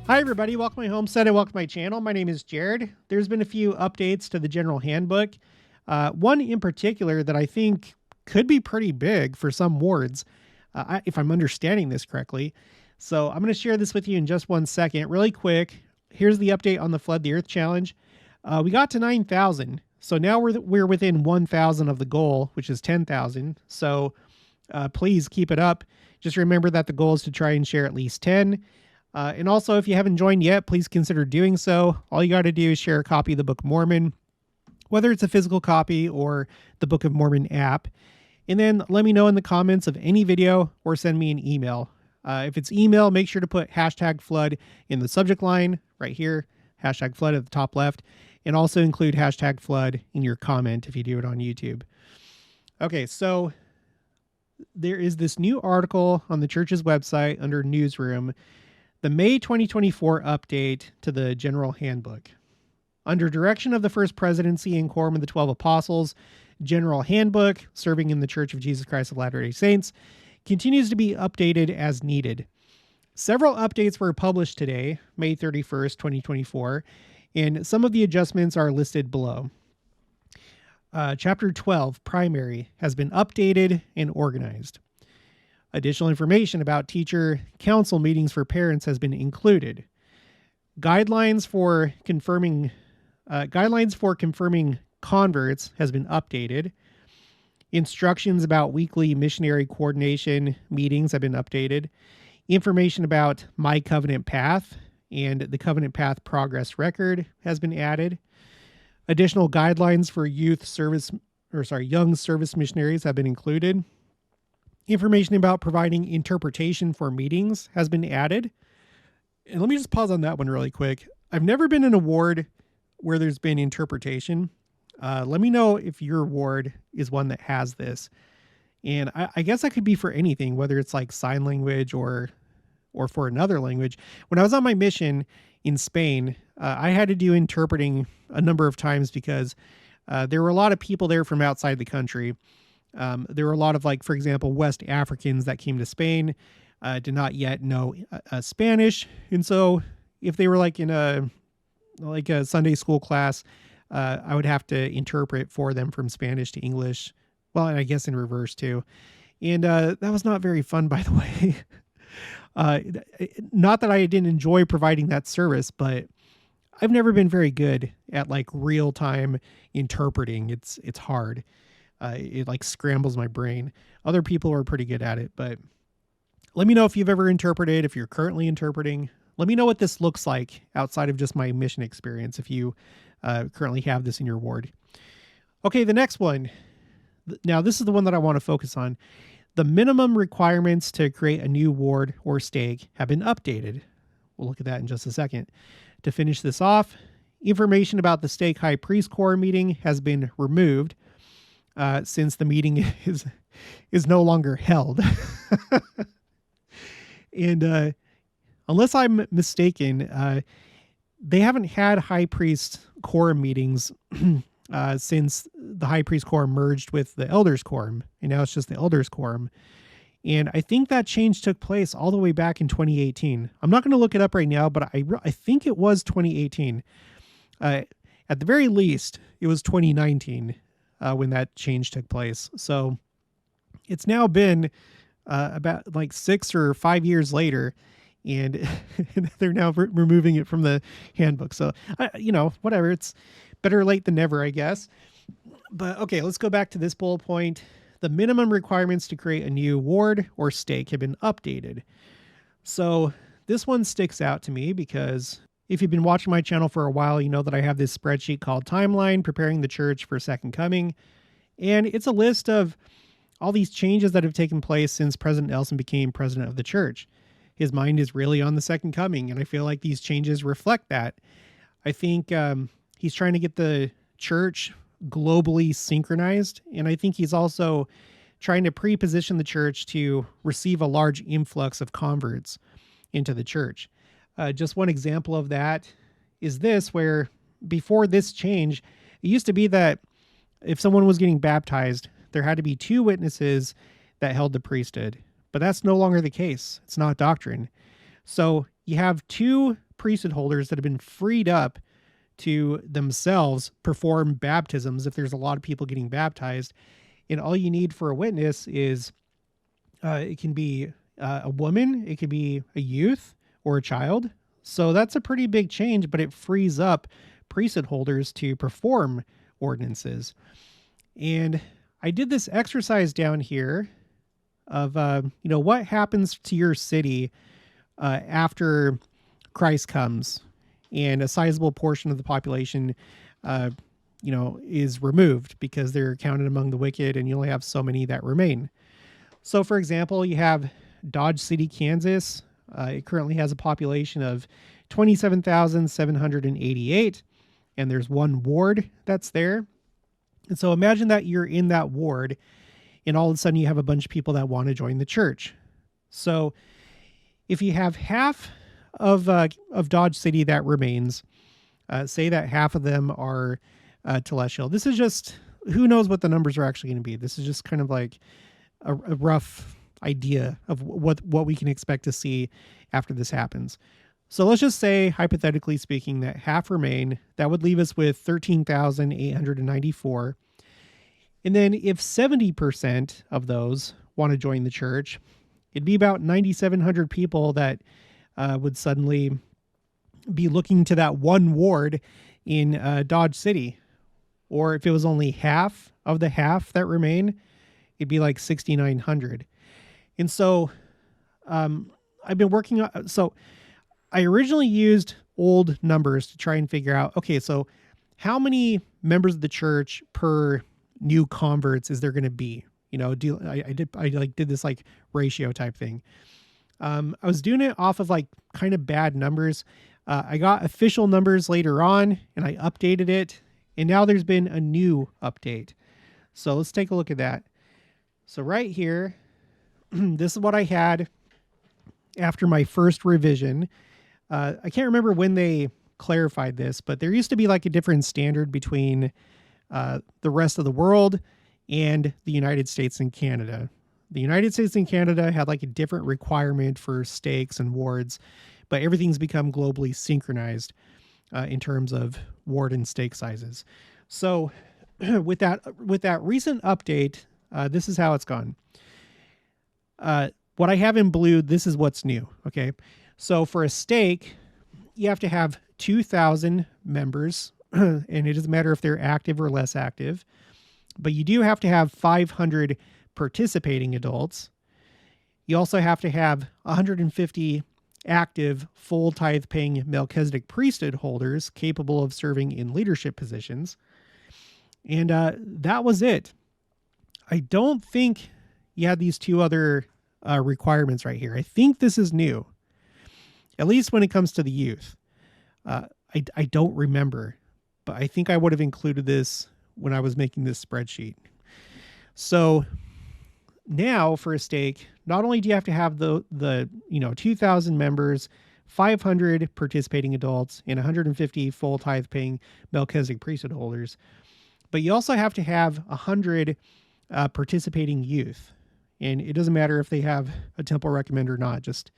Hi everybody, welcome to my homestead and welcome to my channel. My name is Jared. There's been a few updates to the general handbook. One in particular that I think could be pretty big for some wards, if I'm understanding this correctly. So I'm going to share this with you in just 1 second. Really quick, here's the update on the Flood the Earth Challenge. We got to 9,000. So now we're within 1,000 of the goal, which is 10,000. So please keep it up. Just remember that the goal is to try and share at least 10. And also, if you haven't joined yet, please consider doing so. All you got to do is share a copy of the Book of Mormon, whether it's a physical copy or the Book of Mormon app. And then let me know in the comments of any video or send me an email. If it's email, make sure to put #flood in the subject line right here, #flood at the top left, and also include #flood in your comment if you do it on YouTube. Okay, so there is this new article on the church's website under Newsroom, the May 2024 update to the General Handbook. Under direction of the First Presidency and Quorum of the 12 Apostles, General Handbook, serving in the Church of Jesus Christ of Latter-day Saints, continues to be updated as needed. Several updates were published today, May 31st, 2024, and some of the adjustments are listed below. Chapter 12, Primary, has been updated and organized. Additional information about teacher council meetings for parents has been included. Guidelines for confirming converts has been updated. Instructions about weekly missionary coordination meetings have been updated. Information about My Covenant Path and the Covenant Path Progress Record has been added. Additional guidelines for young service missionaries have been included. Information about providing interpretation for meetings has been added. And let me just pause on that one really quick. I've never been in a ward where there's been interpretation. Let me know if your ward is one that has this. And I guess that could be for anything, whether it's like sign language or for another language. When I was on my mission in Spain, I had to do interpreting a number of times because there were a lot of people there from outside the country. There were a lot of, like, for example, West Africans that came to Spain, did not yet know Spanish. And so if they were like in a Sunday school class, I would have to interpret for them from Spanish to English. Well, and I guess in reverse too. And that was not very fun, by the way. Not that I didn't enjoy providing that service, but I've never been very good at like real time interpreting. It's hard. It like scrambles my brain. Other people are pretty good at it, but let me know if you've ever interpreted, if you're currently interpreting. Let me know what this looks like outside of just my mission experience, if you currently have this in your ward. Okay, the next one. Now, this is the one that I want to focus on. The minimum requirements to create a new ward or stake have been updated. We'll look at that in just a second. To finish this off, information about the stake high priest quorum meeting has been removed, since the meeting is no longer held. And unless I'm mistaken, they haven't had high priest quorum meetings since the high priest quorum merged with the elders quorum, and now it's just the elders quorum. And I think that change took place all the way back in 2018. I'm not going to look it up right now, but I think it was 2018. At the very least, it was 2019. When that change took place. So it's now been about like 6 or 5 years later, and they're now removing it from the handbook. So, whatever. It's better late than never, I guess. But okay, let's go back to this bullet point. The minimum requirements to create a new ward or stake have been updated. So this one sticks out to me because if you've been watching my channel for a while, you know that I have this spreadsheet called Timeline, Preparing the Church for Second Coming. And it's a list of all these changes that have taken place since President Nelson became president of the church. His mind is really on the second coming, and I feel like these changes reflect that. I think he's trying to get the church globally synchronized, and I think he's also trying to pre-position the church to receive a large influx of converts into the church. Just one example of that is this, where before this change, it used to be that if someone was getting baptized, there had to be 2 witnesses that held the priesthood. But that's no longer the case. It's not doctrine. So you have 2 priesthood holders that have been freed up to themselves perform baptisms if there's a lot of people getting baptized. And all you need for a witness is it can be a woman, it could be a youth or a child. So that's a pretty big change, but it frees up priesthood holders to perform ordinances. And I did this exercise down here of, what happens to your city after Christ comes and a sizable portion of the population, is removed because they're counted among the wicked and you only have so many that remain. So, for example, you have Dodge City, Kansas. It currently has a population of 27,788, and there's one ward that's there. And so imagine that you're in that ward, and all of a sudden you have a bunch of people that want to join the church. So if you have half of Dodge City that remains, say that half of them are telestial. This is just, who knows what the numbers are actually going to be. This is just kind of like a rough idea of what we can expect to see after this happens. So let's just say, hypothetically speaking, that half remain. That would leave us with 13,894. And then if 70% of those want to join the church, it'd be about 9,700 people that would suddenly be looking to that one ward in Dodge City. Or if it was only half of the half that remain, it'd be like 6,900. And so I've been working on, so I originally used old numbers to try and figure out, okay, so how many members of the church per new converts is there going to be? I did this like ratio type thing. I was doing it off of like kind of bad numbers. I got official numbers later on and I updated it, and now there's been a new update. So let's take a look at that. So right here, this is what I had after my first revision. I can't remember when they clarified this, but there used to be like a different standard between the rest of the world and the United States and Canada. The United States and Canada had like a different requirement for stakes and wards, but everything's become globally synchronized in terms of ward and stake sizes. So with that recent update, this is how it's gone. What I have in blue, this is what's new. Okay. So for a stake, you have to have 2,000 members, and it doesn't matter if they're active or less active, but you do have to have 500 participating adults. You also have to have 150 active, full tithe-paying Melchizedek priesthood holders capable of serving in leadership positions. And that was it. I don't think you had these two other requirements right here. I think this is new, at least when it comes to the youth. I don't remember, but I think I would have included this when I was making this spreadsheet. So now for a stake, not only do you have to have the 2,000 members, 500 participating adults, and 150 full tithe-paying Melchizedek priesthood holders, but you also have to have 100 participating youth. And it doesn't matter if they have a temple recommend or not, just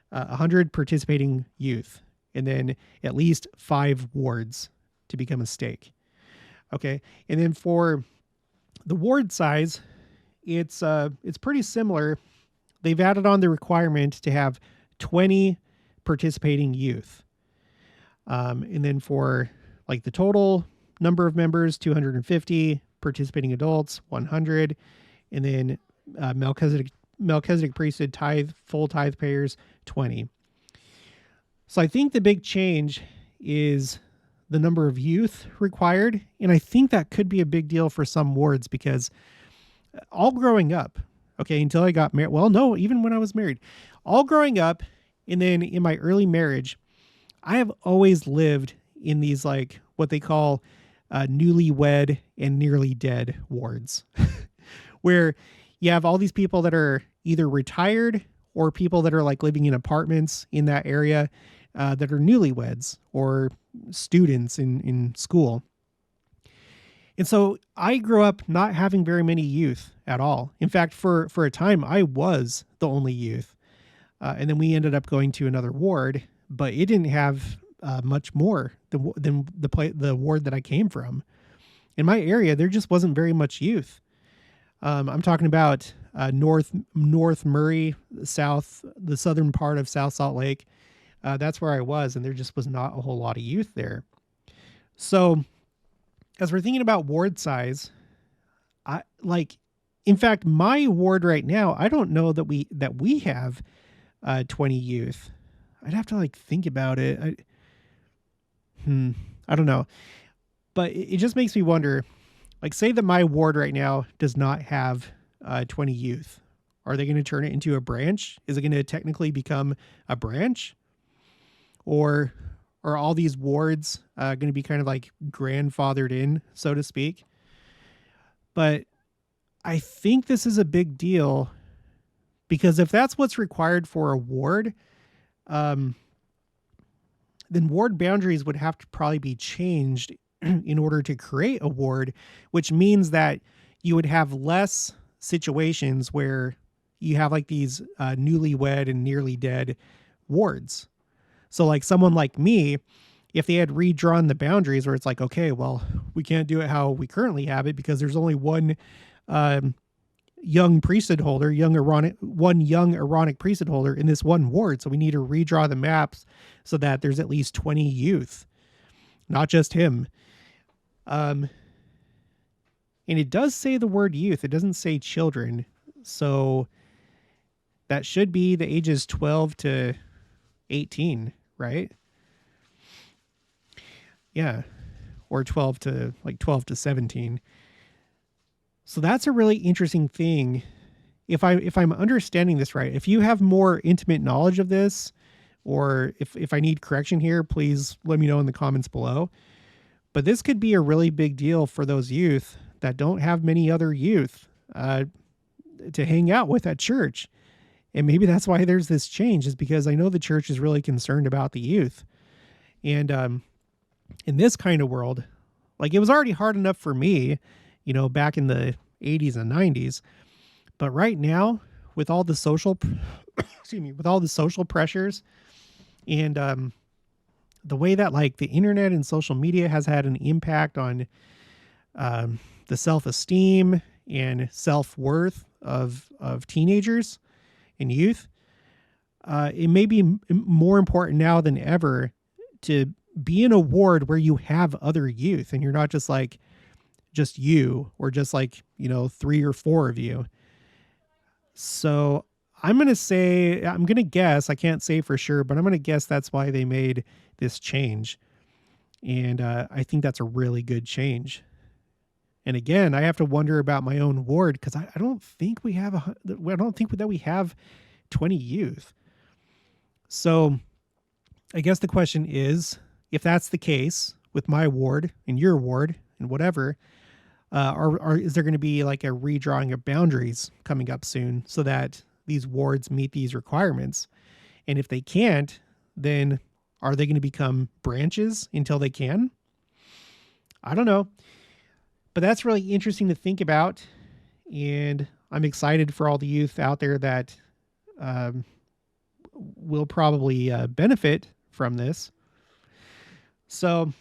100 participating youth, and then at least 5 wards to become a stake. Okay. And then for the ward size, it's pretty similar. They've added on the requirement to have 20 participating youth. And then for like the total number of members, 250, participating adults, 100, and then Melchizedek priesthood full tithe payers, 20. So I think the big change is the number of youth required. And I think that could be a big deal for some wards, because all growing up, okay, until I got married, well, no, even when I was married, all growing up, and then in my early marriage, I have always lived in these like what they call newlywed and nearly dead wards, where you have all these people that are either retired or people that are like living in apartments in that area that are newlyweds or students in school. And so I grew up not having very many youth at all. In fact, for a time, I was the only youth. And then we ended up going to another ward. but it didn't have much more than the ward that I came from. In my area, there just wasn't very much youth. I'm talking about North Murray, the southern part of South Salt Lake. That's where I was, and there just was not a whole lot of youth there. So, as we're thinking about ward size, in fact, my ward right now, I don't know that we have 20 youth. I'd have to think about it. I don't know, but it just makes me wonder. Say that my ward right now does not have 20 youth. Are they going to turn it into a branch? Is it going to technically become a branch? Or are all these wards going to be kind of grandfathered in, so to speak? But I think this is a big deal, because if that's what's required for a ward, then ward boundaries would have to probably be changed in order to create a ward, which means that you would have less situations where you have these newlywed and nearly dead wards. So someone like me, if they had redrawn the boundaries where it's okay, well, we can't do it how we currently have it because there's only one young priesthood holder, one young Aaronic priesthood holder in this one ward. So we need to redraw the maps so that there's at least 20 youth, not just him. And it does say the word youth. It doesn't say children. So that should be the ages 12 to 18, right? Yeah. Or 12 to 17. So that's a really interesting thing. If I'm understanding this right, if you have more intimate knowledge of this, or if I need correction here, please let me know in the comments below. But this could be a really big deal for those youth that don't have many other youth to hang out with at church. And maybe that's why there's this change, is because I know the church is really concerned about the youth. And in this kind of world, it was already hard enough for me, back in the 80s and 90s. But right now, with all the social, with all the social pressures and the way that the internet and social media has had an impact on the self-esteem and self-worth of teenagers and youth, it may be more important now than ever to be in a ward where you have other youth and you're not just just you, or just 3 or 4 of you. So I'm going to guess, I can't say for sure, but I'm going to guess that's why they made this change. And I think that's a really good change. And again, I have to wonder about my own ward, because I don't think we have that we have 20 youth. So I guess the question is, if that's the case with my ward and your ward and whatever, is there going to be a redrawing of boundaries coming up soon so that these wards meet these requirements? And if they can't, then are they going to become branches until they can? I don't know. But that's really interesting to think about. And I'm excited for all the youth out there that will probably benefit from this. So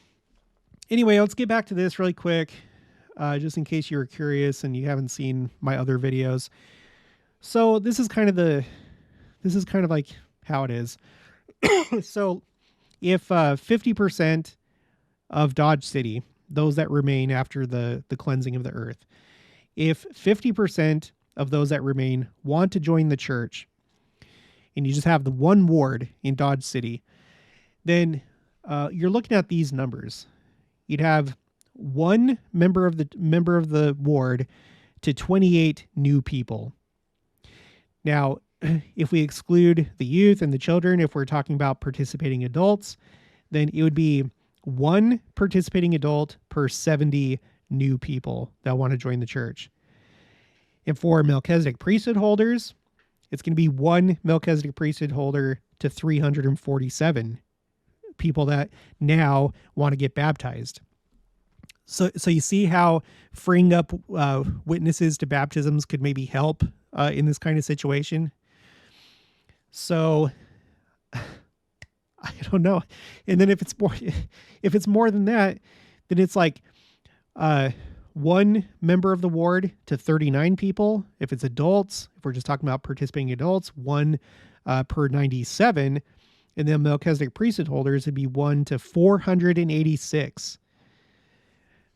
anyway, let's get back to this really quick, just in case you were curious and you haven't seen my other videos. So this is kind of how it is. So if 50% of Dodge City, those that remain after the cleansing of the earth, if 50% of those that remain want to join the church, and you just have the one ward in Dodge City, then you're looking at these numbers. You'd have one member of the ward to 28 new people. Now, if we exclude the youth and the children, if we're talking about participating adults, then it would be one participating adult per 70 new people that want to join the church. And for Melchizedek priesthood holders, it's going to be one Melchizedek priesthood holder to 347 people that now want to get baptized. So you see how freeing up witnesses to baptisms could maybe help in this kind of situation. So I don't know. And then if it's more than that, then it's like one member of the ward to 39 people. If it's adults, if we're just talking about participating adults, one per 97. And then Melchizedek priesthood holders would be 1 to 486.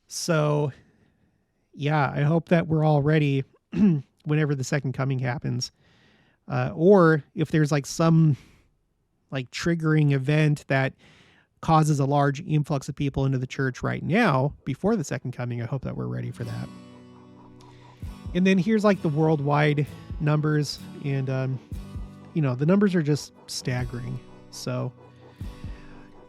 So yeah, I hope that we're all ready whenever the second coming happens. Or if there's like some like triggering event that causes a large influx of people into the church right now before the second coming, I hope that we're ready for that. And then here's like the worldwide numbers, and the numbers are just staggering. So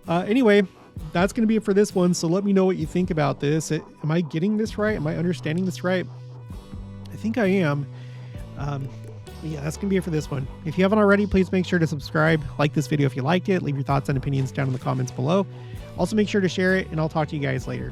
anyway, that's going to be it for this one. So let me know what you think about this. Am I getting this right? Am I understanding this right? I think I am. Yeah, that's going to be it for this one. If you haven't already, please make sure to subscribe, like this video if you liked it, leave your thoughts and opinions down in the comments below. Also make sure to share it, and I'll talk to you guys later.